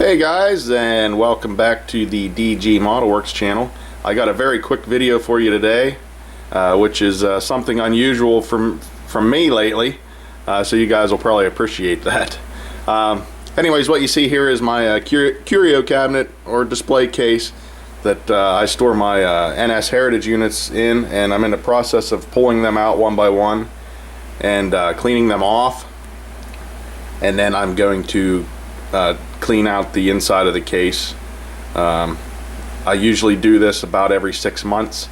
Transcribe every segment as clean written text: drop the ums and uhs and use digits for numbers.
Hey guys, and welcome back to the DG Model Works channel. I got a very quick video for you today, which is something unusual from me lately, so you guys will probably appreciate that. Anyways, what you see here is my curio cabinet or display case that I store my NS Heritage units in, and I'm in the process of pulling them out one by one and cleaning them off, and then I'm going to clean out the inside of the case. I usually do this about every 6 months,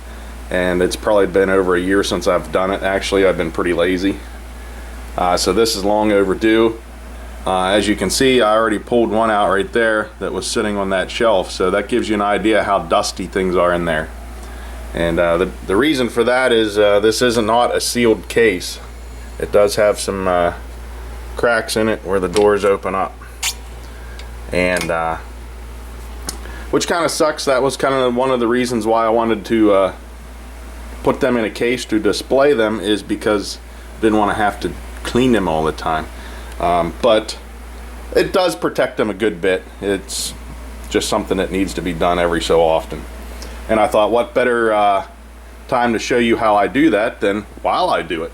and it's probably been over a year since I've done it. Actually, I've been pretty lazy, so this is long overdue. As you can see, I already pulled one out right there that was sitting on that shelf, so that gives you an idea how dusty things are in there. And the reason for that is this is not a sealed case. It does have some cracks in it where the doors open up, and which kind of sucks. That was kind of one of the reasons why I wanted to put them in a case to display them, is because I didn't want to have to clean them all the time. But it does protect them a good bit. It's just something that needs to be done every so often, and I thought, what better time to show you how I do that than while I do it.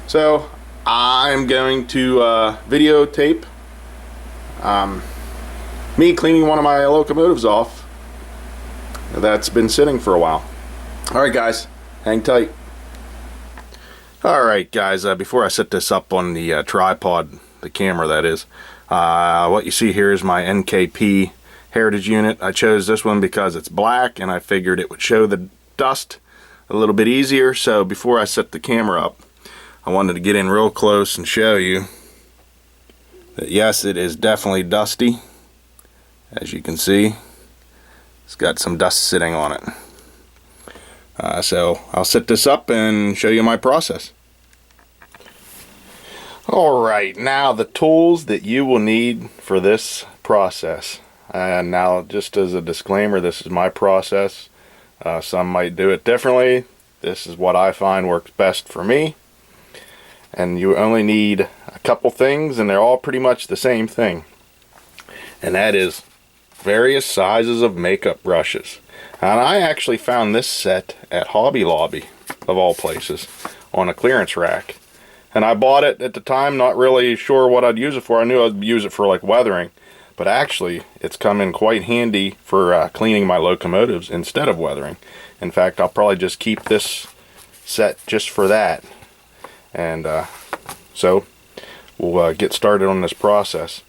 So I'm going to videotape me cleaning one of my locomotives off that's been sitting for a while. Alright guys, hang tight. Alright guys, before I set this up on the tripod, the camera that is, what you see here is my NKP Heritage unit. I chose this one because it's black and I figured it would show the dust a little bit easier. So before I set the camera up, I wanted to get in real close and show you that yes, it is definitely dusty. As you can see, it's got some dust sitting on it. So I'll set this up and show you my process. Alright, now the tools that you will need for this process. And now, just as a disclaimer, this is my process. Some might do it differently. This is what I find works best for me. And you only need a couple things, and they're all pretty much the same thing. And that is various sizes of makeup brushes. And I actually found this set at Hobby Lobby, of all places, on a clearance rack. And I bought it at the time, not really sure what I'd use it for. I knew I'd use it for like weathering, but actually it's come in quite handy for cleaning my locomotives instead of weathering. In fact, I'll probably just keep this set just for that. And so we'll get started on this process.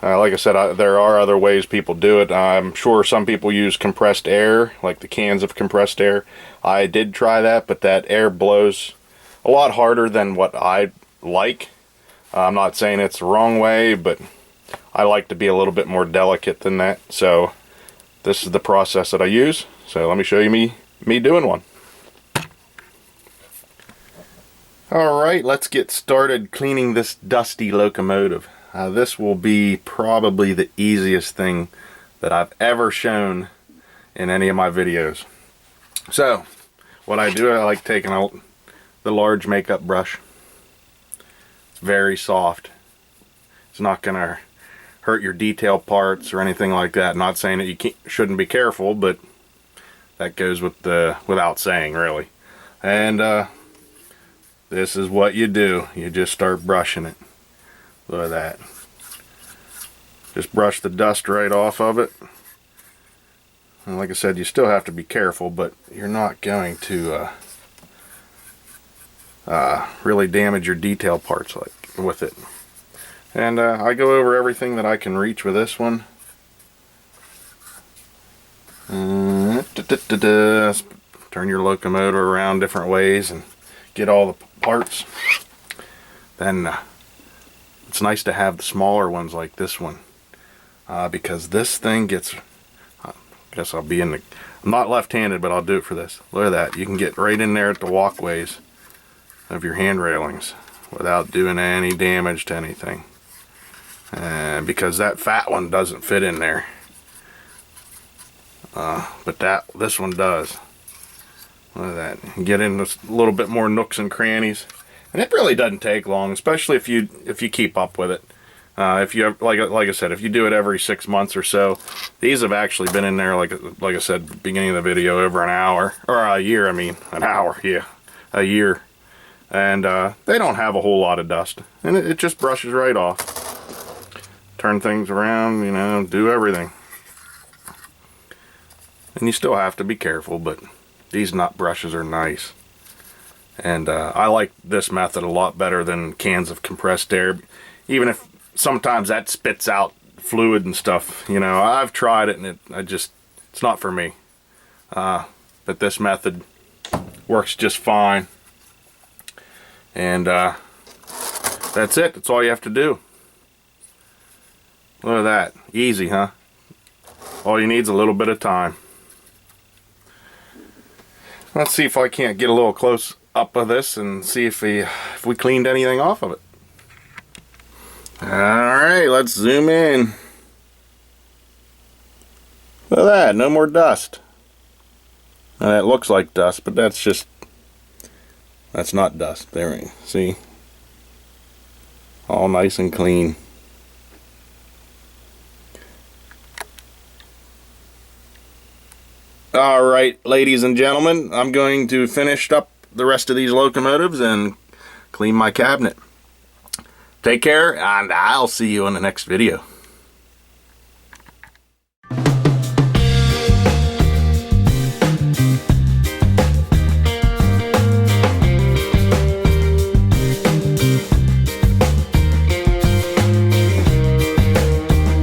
Like I said, there are other ways people do it. I'm sure some people use compressed air, like the cans of compressed air. I did try that, but that air blows a lot harder than what I like. I'm not saying it's the wrong way, but I like to be a little bit more delicate than that. So this is the process that I use. So let me show you me doing one. Alright, let's get started cleaning this dusty locomotive. This will be probably the easiest thing that I've ever shown in any of my videos. So, what I do, I like taking out the large makeup brush. It's very soft. It's not going to hurt your detail parts or anything like that. Not saying that you shouldn't be careful, but that goes with without saying, really. And this is what you do. You just start brushing it. Look at that. Just brush the dust right off of it. And like I said, you still have to be careful, but you're not going to really damage your detail parts with it. And I go over everything that I can reach with this one. Turn your locomotive around different ways and get all the parts. Then it's nice to have the smaller ones like this one, because this thing gets, I guess I'll be in the, I'm not left-handed, but I'll do it for this. Look at that. You can get right in there at the walkways of your hand railings without doing any damage to anything, because that fat one doesn't fit in there, but this one does. Look at that. You get in a little bit more nooks and crannies. And it really doesn't take long, especially if you keep up with it. If you have, like I said, if you do it every 6 months or so, these have actually been in there, like I said, beginning of the video, over an hour, or a year. I mean, an hour, yeah, a year, and they don't have a whole lot of dust, and it just brushes right off. Turn things around, you know, do everything, and you still have to be careful, but these nut brushes are nice, and I like this method a lot better than cans of compressed air, even if sometimes that spits out fluid and stuff. You know, I've tried it and it's not for me. But this method works just fine. And that's it. That's all you have to do. Look at that. Easy, huh? All you need is a little bit of time. Let's see if I can't get a little close up of this and see if we cleaned anything off of it. Alright, let's zoom in. Look at that, no more dust. Now that looks like dust, but that's not dust. There we see. All nice and clean. Alright, ladies and gentlemen, I'm going to finish up the rest of these locomotives and clean my cabinet. Take care, and I'll see you in the next video.